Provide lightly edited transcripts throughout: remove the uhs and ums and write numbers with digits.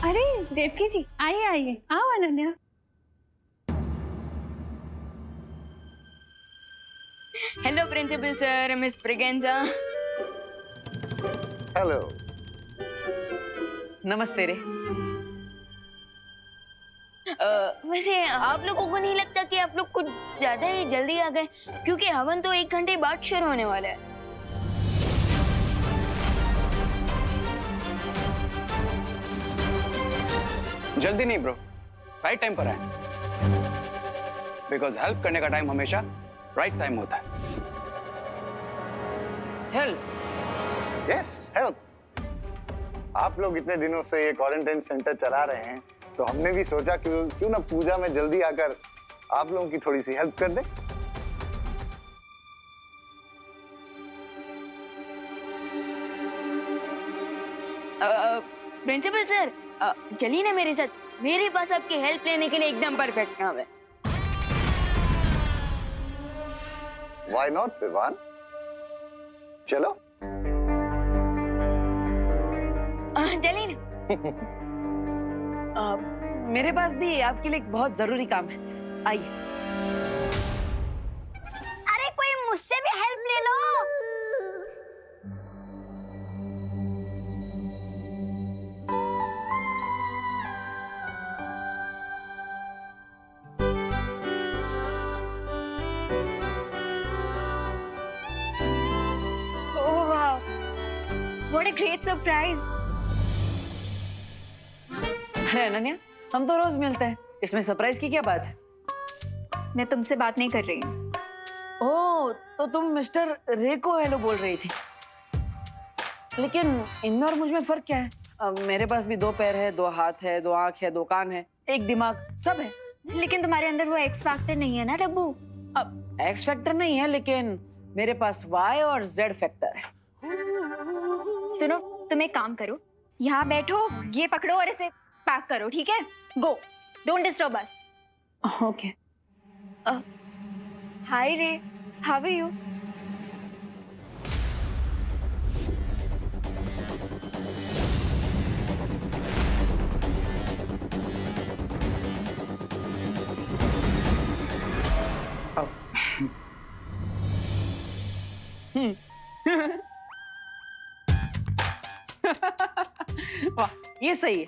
अरे देवकी जी, आइए आइए, आओ Ananya. Hello principal sir, miss Braganza. Hello. नमस्ते रे। वैसे आप लोगों को नहीं लगता कि आप लोग कुछ ज्यादा ही जल्दी आ गए? क्योंकि हवन तो 1 घंटे बाद शुरू होने वाला है। जल्दी नहीं ब्रो, राइट टाइम पर है। बिकॉज हेल्प करने का टाइम हमेशा राइट टाइम होता है। हेल्प? Yes, help. आप लोग इतने दिनों से ये क्वारंटाइन सेंटर चला रहे हैं, तो हमने भी सोचा क्यों ना पूजा में जल्दी आकर आप लोगों की थोड़ी सी हेल्प कर दें। प्रिंसिपल सर, चलिए ना मेरे साथ। मेरे पास आपकी हेल्प लेने के लिए एकदम परफेक्ट काम है। व्हाई नॉट विवान, चलो। चलिए ना। मेरे पास भी आपके लिए एक बहुत जरूरी काम है, आइए। अरे कोई मुझसे भी हेल्प ले लो। ओह वाह, व्हाट अ ग्रेट सरप्राइज। अरे अनन्या, हम तो रोज मिलते हैं, इसमें सरप्राइज की क्या बात है? मैं तुमसे बात नहीं कर रही हूँ। ओह, तो तुम मिस्टर रे को हेलो बोल रही थी। लेकिन इनमें और मुझ में फर्क क्या है? मेरे पास भी 2 पैर है, 2 हाथ है, 2 आंख है, 2 कान है, 1 दिमाग, सब है। लेकिन तुम्हारे अंदर वो एक्स फैक्टर नहीं है ना डब्बू। अब एक्स फैक्टर नहीं है, लेकिन मेरे पास वाई और जेड फैक्टर है। सुनो, तुम एक काम करो, यहाँ बैठो, ये पकड़ो और इसे पैक करो, ठीक है? गो, डोंट डिस्टर्ब अस। ओके। हाय रे, हाउ आर यू? वाह, ये सही है।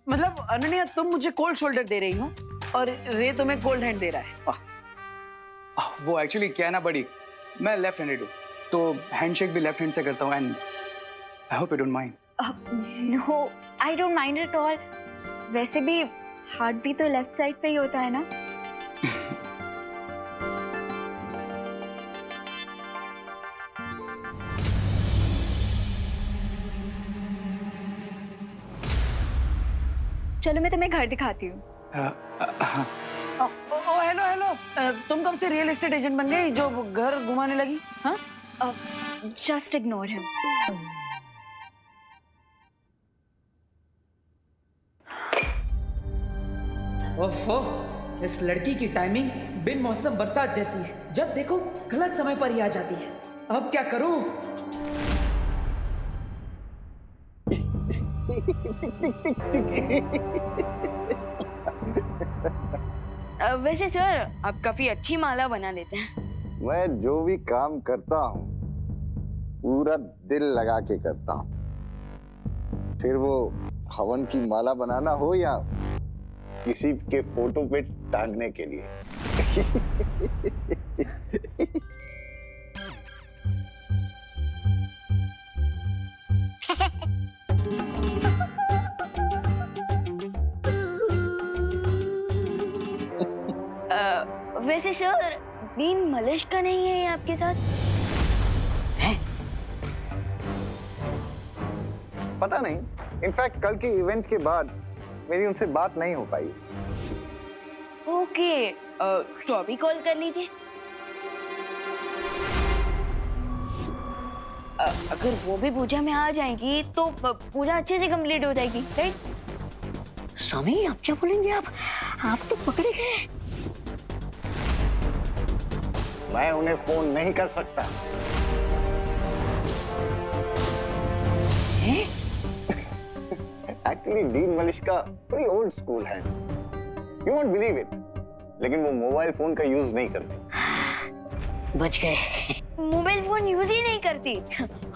मतलब अनन्या, तुम मुझे कोल्ड शोल्डर दे रही हो और रे तुम्हें कोल्ड हैंड दे रहा है। वाह। वो एक्चुअली क्या है ना बड़ी, मैं लेफ्ट हैंडेड हूँ, तो हैंडशेक भी लेफ्ट हैंड से करता हूँ। And I hope you don't mind. No, I don't mind at all. वैसे भी हार्ट भी तो लेफ्ट साइड पे ही होता है ना। चलो मैं तुम्हें घर दिखाती हूँ। ओ हेलो हेलो, तुम कब से रियल एस्टेट एजेंट बन गई जो घर घुमाने लगी? हाँ, जस्ट इग्नोर हिम। ओफो, इस लड़की की टाइमिंग बिन मौसम बरसात जैसी है। जब देखो गलत समय पर ही आ जाती है। अब क्या करूं? वैसे सर, आप काफी अच्छी माला बना लेते हैं। मैं जो भी काम करता हूँ पूरा दिल लगा के करता हूँ, फिर वो हवन की माला बनाना हो या किसी के फोटो पे टांगने के लिए। वैसे सर, डीन मलिश का नहीं है आपके साथ? है? पता नहीं, इनफैक्ट कल के इवेंट के बाद मेरी उनसे बात नहीं हो पाई। ओके, तो अभी कॉल कर लीजिए। अगर वो भी पूजा में आ जाएंगी तो पूजा अच्छे से कंप्लीट हो जाएगी, राइट? स्वामी, आप क्या बोलेंगे? आप तो पकड़े गए। मैं उन्हें फोन नहीं कर सकता। एक्चुअली डीन मलिश्का बड़ी ओल्ड स्कूल है, यू वोंट बिलीव इट, लेकिन वो मोबाइल फोन का यूज नहीं करती। बच गए। मोबाइल फोन यूज ही नहीं करती।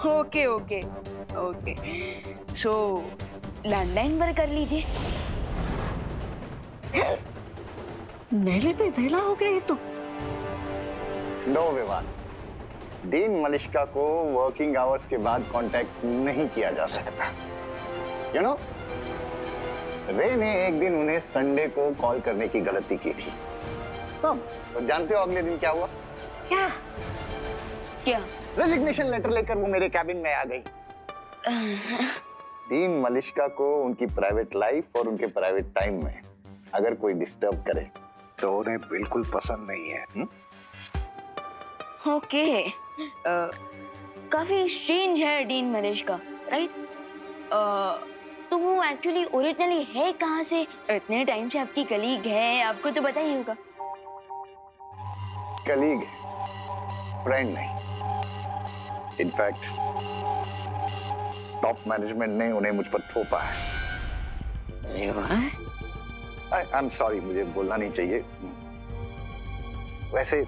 ओके ओके ओके, सो लैंडलाइन पर कर लीजिए। मेले पे धैला हो गया ये तो। नो विवाद, डीन मलिश्का को वर्किंग आवर्स के बाद कांटेक्ट नहीं किया जा सकता। यू नो, रे ने एक दिन उन्हें संडे को कॉल करने की गलती की थी। तो जानते हो अगले दिन क्या हुआ? क्या क्या? रेजिग्नेशन लेटर लेकर वो मेरे कैबिन में आ गई। डीन मलिश्का को उनकी प्राइवेट लाइफ और उनके प्राइवेट टाइम में अगर कोई डिस्टर्ब करे तो उन्हें बिल्कुल पसंद नहीं है। ओके, काफी स्ट्रेंज है डीन मलिश्का, राइट? तो वो एक्चुअली ओरिजिनली है कहाँ से? इतने टाइम से आपकी कलीग है, आपको तो पता ही होगा। कलीग, फ्रेंड नहीं। इनफैक्ट टॉप मैनेजमेंट ने उन्हें मुझ पर थोपा है। आई एम सॉरी, मुझे बोलना नहीं चाहिए। वैसे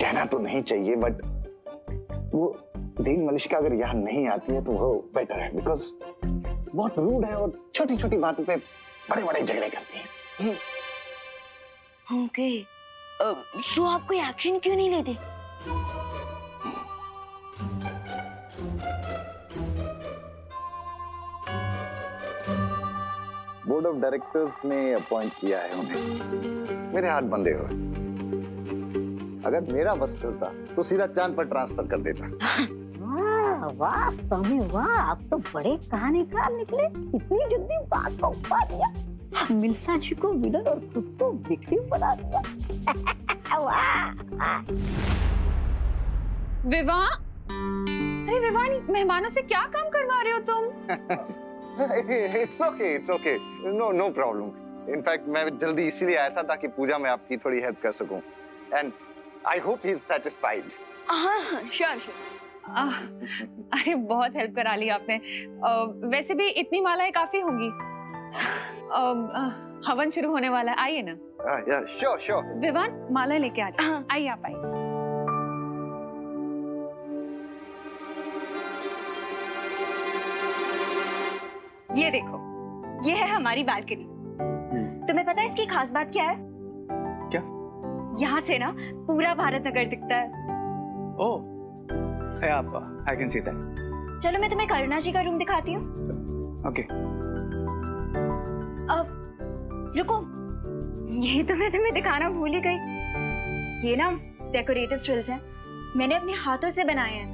कहना तो नहीं चाहिए, बट वो डीन मलिश्का अगर यहाँ नहीं आती है तो वो बेटर है, बिकॉज बहुत रूड है और छोटी छोटी बातों पे बड़े बड़े झगड़े करती है। ओके, सो आप कोई एक्शन क्यों नहीं लेते? बोर्ड ऑफ डायरेक्टर्स ने अपॉइंट किया है उन्हें। मेरे हाथ बंधे हुए। अगर मेरा बस चलता तो सीधा चांद पर ट्रांसफर कर देता। वाह स्वामी वाह, आप तो बड़े कहानीकार निकले। इतनी जल्दी बात को पा दिया। मिल्सा जी को विलन और खुद को विक्टिम बना दिया। वाह। विवाह, अरे विवाह, मेहमानों से क्या काम करवा रहे हो तुम? It's okay, no problem. In fact मैं जल्दी इसीलिए आया था ताकि पूजा में आपकी थोड़ी हेल्प कर सकूं। And I hope he is satisfied. हाँ, श्योर। अरे बहुत हेल्प करा ली आपने। वैसे भी इतनी मालाएं काफी होंगी। हवन शुरू होने वाला है, आइए ना। श्योर। विवान, माला लेके आ जाओ। आइए आप आइए। ये देखो, ये है हमारी बालकनी। तुम्हें पता है इसकी खास बात क्या है? क्या? यहाँ से ना पूरा भारत नगर दिखता है। ओह, I can see that. चलो मैं तुम्हें करुणा जी का रूम दिखाती हूँ। Okay. अब रुको, यही तो मैं तुम्हें दिखाना भूल ही गई। ये ना डेकोरेटिव फ्रिल्स हैं, मैंने अपने हाथों से बनाए हैं।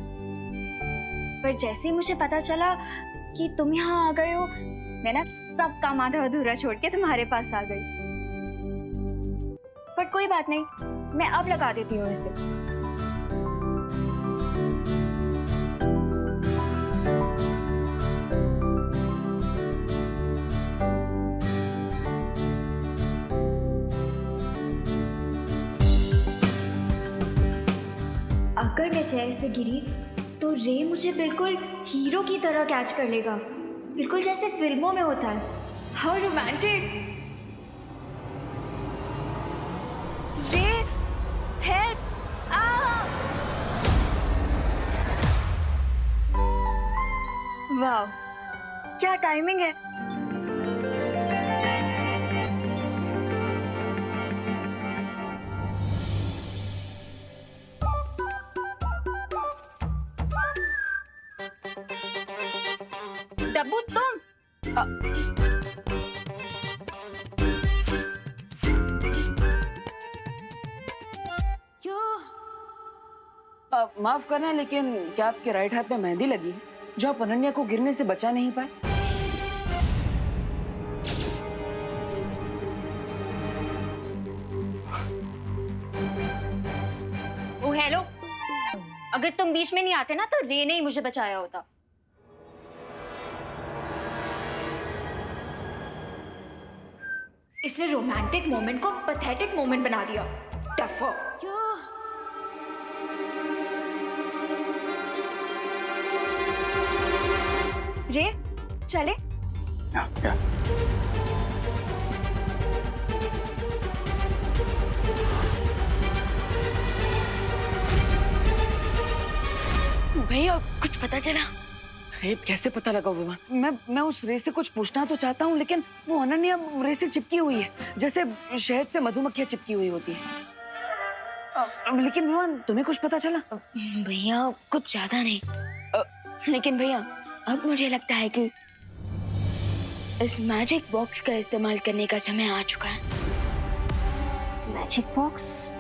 पर जैसे ही मुझे पता चला कि तुम यहाँ आ गए हो, मैं ना सब काम आधा अधूरा छोड़ के तुम्हारे पास आ गई। पर कोई बात नहीं, मैं अब लगा देती हूँ इसे। अगर मैं चेयर से गिरी तो रे मुझे बिल्कुल हीरो की तरह कैच कर लेगा, बिल्कुल जैसे फिल्मों में होता है। How romantic. रे, हेल्प! वाह, क्या टाइमिंग है। डब्बू, तुम माफ करना, लेकिन क्या आपके राइट हाथ में मेहंदी लगी है जो आप अनन्या को गिरने से बचा नहीं पाए? ओ हेलो, अगर तुम बीच में नहीं आते ना तो रे ने ही मुझे बचाया होता। इसने रोमांटिक मोमेंट को पैथेटिक मोमेंट बना दिया। टफो। रे, चले। क्या? भैया कुछ पता चला? अरे कैसे पता लगा विमान? मैं उस रे से कुछ पूछना तो चाहता हूँ, लेकिन वो अनन्या रे से चिपकी हुई है, जैसे शहद से मधुमक्खियां चिपकी हुई होती है। लेकिन विमान तुम्हें कुछ पता चला? भैया कुछ ज्यादा नहीं, लेकिन भैया अब मुझे लगता है कि इस मैजिक बॉक्स का इस्तेमाल करने का समय आ चुका है। Magic box?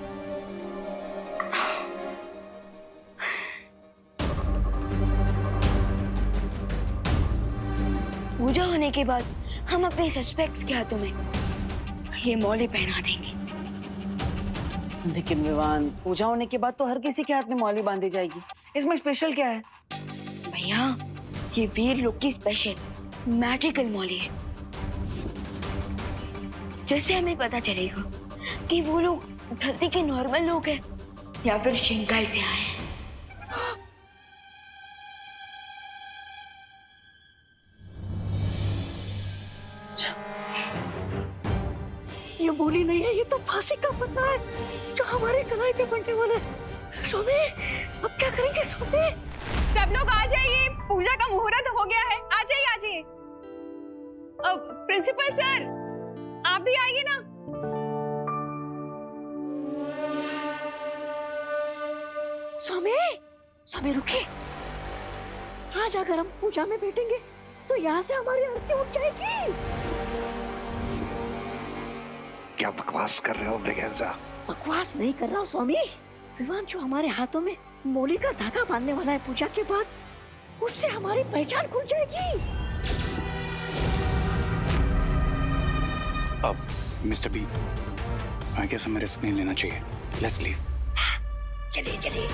पूजा होने के बाद हम अपने सस्पेक्ट्स के हाथों में ये मौली पहना देंगे। लेकिन विमान पूजा होने के बाद तो हर किसी के हाथ में मौली बांधी जाएगी, इसमें स्पेशल क्या है? भैया ये वीर लोग की स्पेशल मैजिकल मौली है, जैसे हमें पता चलेगा कि वो लोग धरती के नॉर्मल लोग हैं या फिर शिंकाई से आए हैं। ये बोली नहीं है, ये तो फांसी का पता है जो हमारे कलाई पे बनने वाला है। सोमे, अब क्या करेंगे सोमे? सब लोग आ जाइए, पूजा का मुहूर्त हो गया है। आ जाइए, आ जाइए। अब प्रिंसिपल सर आप भी आइए ना। सोमे, सोमे रुकिए। आज अगर हम पूजा में बैठेंगे तो यहाँ से हमारी आरती उठ जाएगी। क्या बकवास कर रहे हो ब्रिगेंजा? बकवास नहीं कर रहा हूँ स्वामी। विमान जो हमारे हाथों में मौली का धागा बांधने वाला है पूजा के बाद, उससे हमारी पहचान खुल जाएगी। अब मिस्टर बी, आई गेस हमें रिस्क नहीं लेना चाहिए। Let's leave. चलिए चलिए।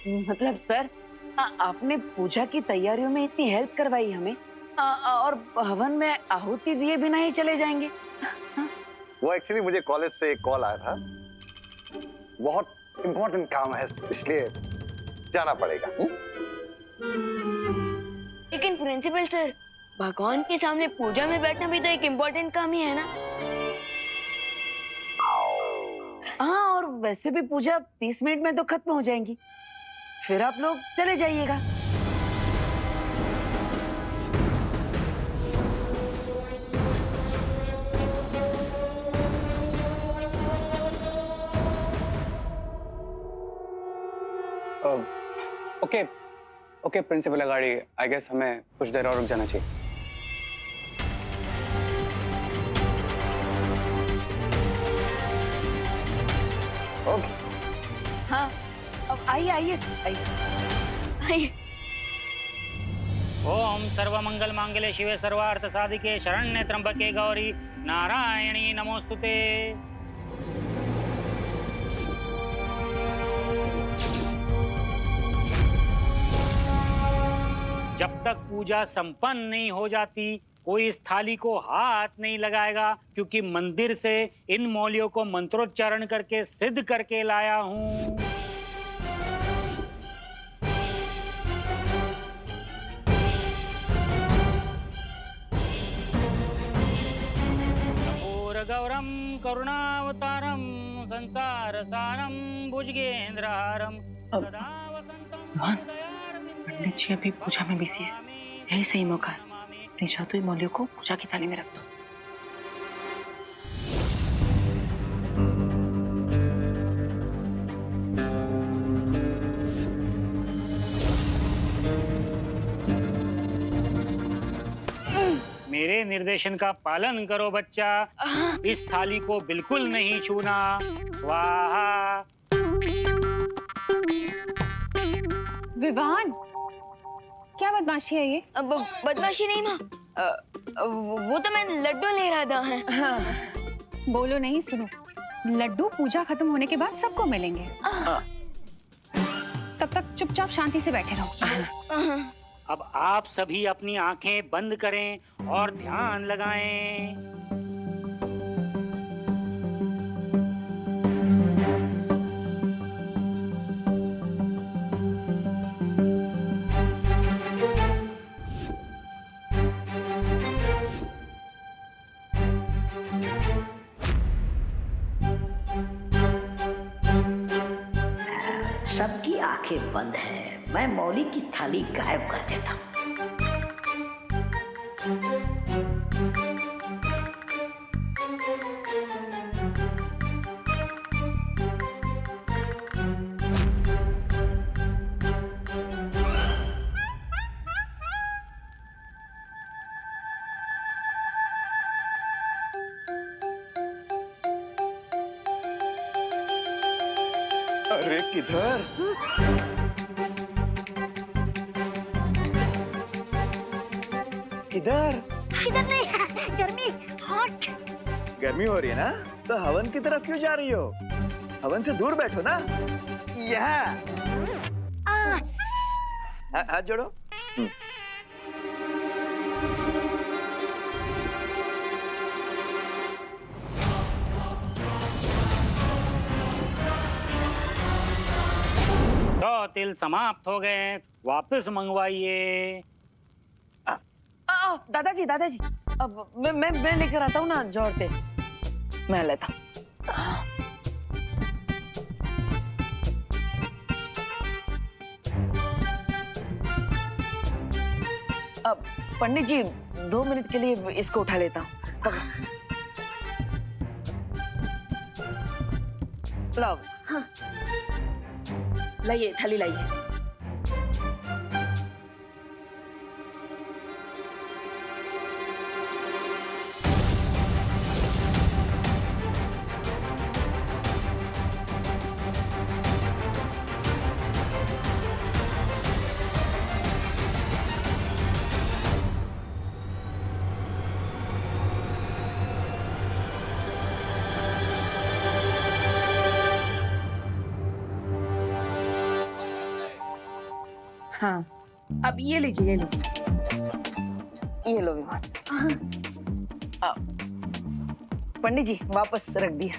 मतलब सर, आपने पूजा की तैयारियों में इतनी हेल्प करवाई हमें, और हवन में आहुति दिए बिना ही चले जाएंगे? वो एक्चुअली मुझे कॉलेज से एक कॉल आया था, बहुत इम्पोर्टेंट काम है इसलिए जाना पड़ेगा। लेकिन प्रिंसिपल सर, भगवान के सामने पूजा में बैठना भी तो एक इम्पोर्टेंट काम ही है ना? हाँ, और वैसे भी पूजा 30 मिनट में तो खत्म हो जाएंगी, फिर आप लोग चले जाइएगा। ओके ओके प्रिंसिपल अगाड़ी, आई गेस हमें कुछ देर और रुक जाना चाहिए। ओके। हाँ, अब आइए आइए आइए आइए। ओम सर्वमंगल मांगल्ये शिवे सर्वार्थ साधिके शरण्ये त्र्यंबके गौरी नारायणी नमोस्तुते। जब तक पूजा संपन्न नहीं हो जाती कोई इस थाली को हाथ नहीं लगाएगा, क्योंकि मंदिर से इन मौलियों को मंत्रोच्चारण करके सिद्ध करके लाया हूँ। गौरम करुणावतारम संसार सारम भुजगेंद्रहारम सदा वसंतम पंडित जी अभी पूजा में बिजी है, यही सही मौका है। अपनी जादुई मौलियों को पूजा की थाली में रख दो। मेरे निर्देशन का पालन करो बच्चा। इस थाली को बिल्कुल नहीं छूना। स्वाहा। विवान, क्या बदमाशी है ये? अब बदमाशी नहीं माँ, वो तो मैं लड्डू ले रहा था। बोलो नहीं, सुनो। लड्डू पूजा खत्म होने के बाद सबको मिलेंगे। तब तक चुपचाप शांति से बैठे रहो। अब आप सभी अपनी आंखें बंद करें और ध्यान लगाएं। सबकी आंखें बंद है, मैं मौली की थाली गायब कर देता हूँ। अरे किधर? इधर इधर नहीं, गर्मी हॉट। गर्मी हो रही है ना, तो हवन की तरफ क्यों जा रही हो? हवन से दूर बैठो ना। यहाँ हाथ जोड़ो। तो तिल समाप्त हो गए, वापस मंगवाइए। दादाजी दादाजी, अब मैं लेकर आता हूँ ना जोड़ते, मैं लेता हूँ। अब पंडित जी 2 मिनट के लिए इसको उठा लेता हूँ। लो, लाइए थाली लाइए। हाँ, अब ये लीजिए, ये लीजिए, ये लो विमान। पंडित जी वापस रख दिया।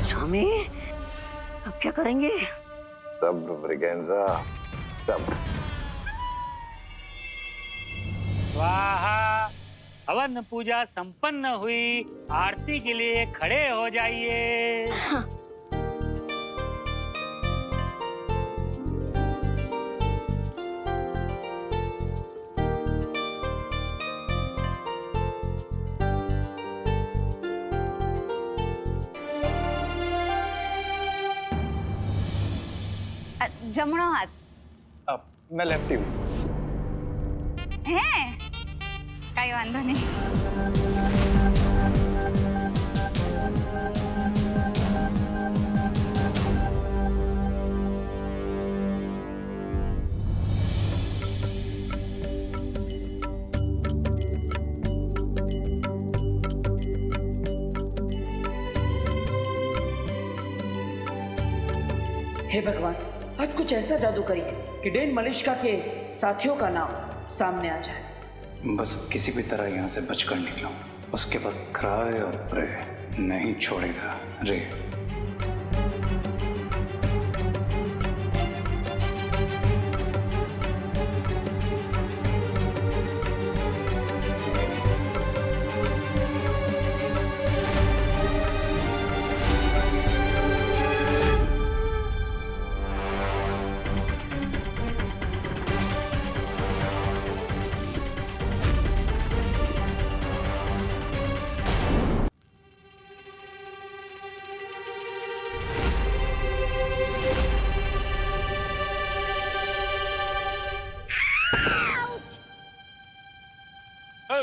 स्वामी, अब क्या करेंगे? सब्र ब्रिगेंजा, सब्र। स्वाहा। हवन पूजा संपन्न हुई, आरती के लिए खड़े हो जाइए। जमणो हाथ अब मैं लेफ्टी हूँ। है कई वांधो नहीं। हे भगवान, आज कुछ ऐसा जादू करिए कि डेन मलिश्का के साथियों का नाम सामने आ जाए। बस अब किसी भी तरह यहाँ से बचकर निकलो, उसके बाद क्राय और प्रे नहीं छोड़ेगा रे।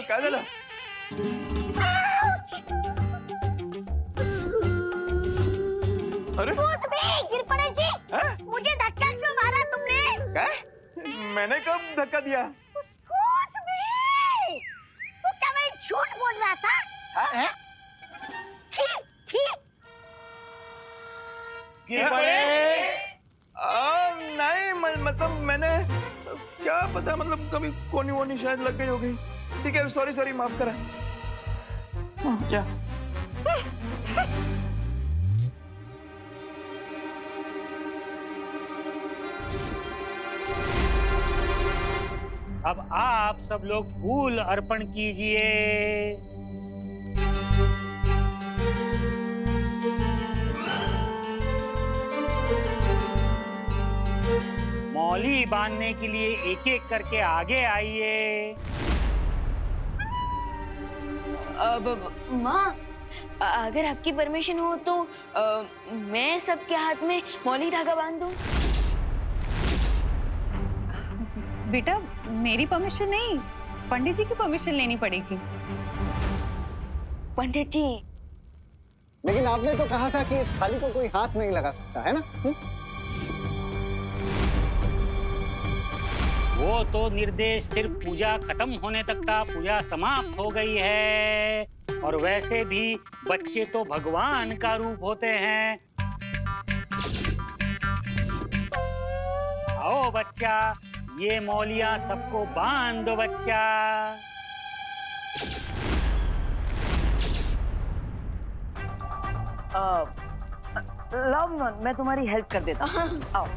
काय झालं? अरे गिर पड़े जी। हैं? मुझे धक्का क्यों मारा तुमने? क्या? मैंने कब धक्का दिया? Excuse me! तो क्या मैं झूठ बोल रहा था? हाँ? थी। गिर पड़े? नहीं मतलब मैंने क्या पता, मतलब कभी कोनी वोनी शायद लग गई होगी। ठीक है, सॉरी माफ करा। क्या? अब आप सब लोग फूल अर्पण कीजिए। मौली बांधने के लिए एक एक करके आगे आइए। अब माँ, अगर आपकी परमिशन हो तो मैं सबके हाथ में मौली धागा बांध दूं। बेटा मेरी परमिशन नहीं, पंडित जी की परमिशन लेनी पड़ेगी। पंडित जी, लेकिन आपने तो कहा था कि इस थाली को कोई हाथ नहीं लगा सकता, है ना? वो तो निर्देश सिर्फ पूजा खत्म होने तक था। पूजा समाप्त हो गई है। और वैसे भी बच्चे तो भगवान का रूप होते हैं। आओ बच्चा, ये मौलियां सबको बांध दो बच्चा। लाओ मैं तुम्हारी हेल्प कर देता हूँ। आओ।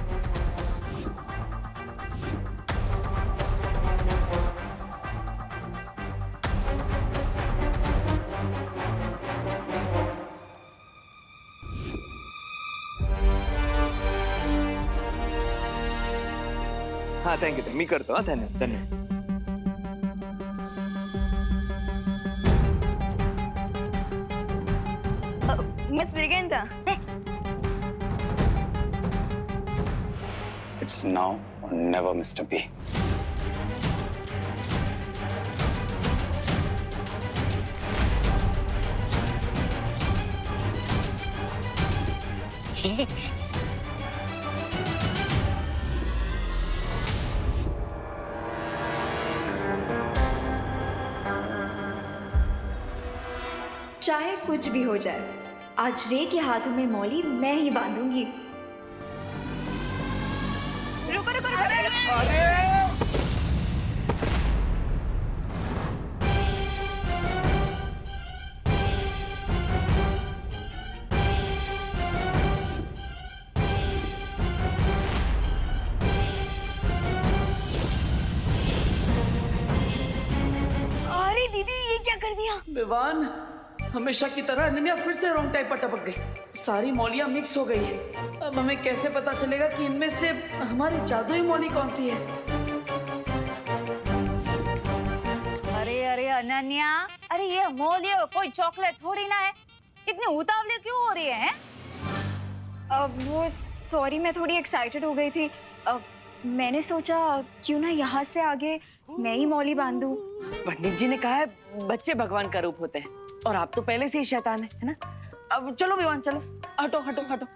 हाँ थैंक यू, मी करतो। हाँ धन्यवाद। Miss Braganza, It's now or never, Mr. B. चाहे कुछ भी हो जाए, आज रे के हाथों में मौली मैं ही बांधूंगी। रुको रुको रुको। अरे दीदी, ये क्या कर दिया? विवान, हमेशा की तरह अनन्या फिर से रॉन्ग टाइप पर टपक गई। सारी मौलियां मिक्स हो गई है। अब हमें कैसे पता चलेगा कि इनमें से हमारी जादुई मौली कौन सी है? अरे अरे अनन्या, अरे ये मौली कोई चॉकलेट थोड़ी ना है, इतनी उतावली क्यों हो रही है? वो सॉरी, मैं थोड़ी एक्साइटेड हो गई थी। मैंने सोचा क्यों ना यहाँ से आगे मैं ही मौली बांधूं। पंडित जी ने कहा है बच्चे भगवान का रूप होते हैं और आप तो पहले से ही शैतान है ना? अब चलो विवान, चलो, हटो हटो हटो।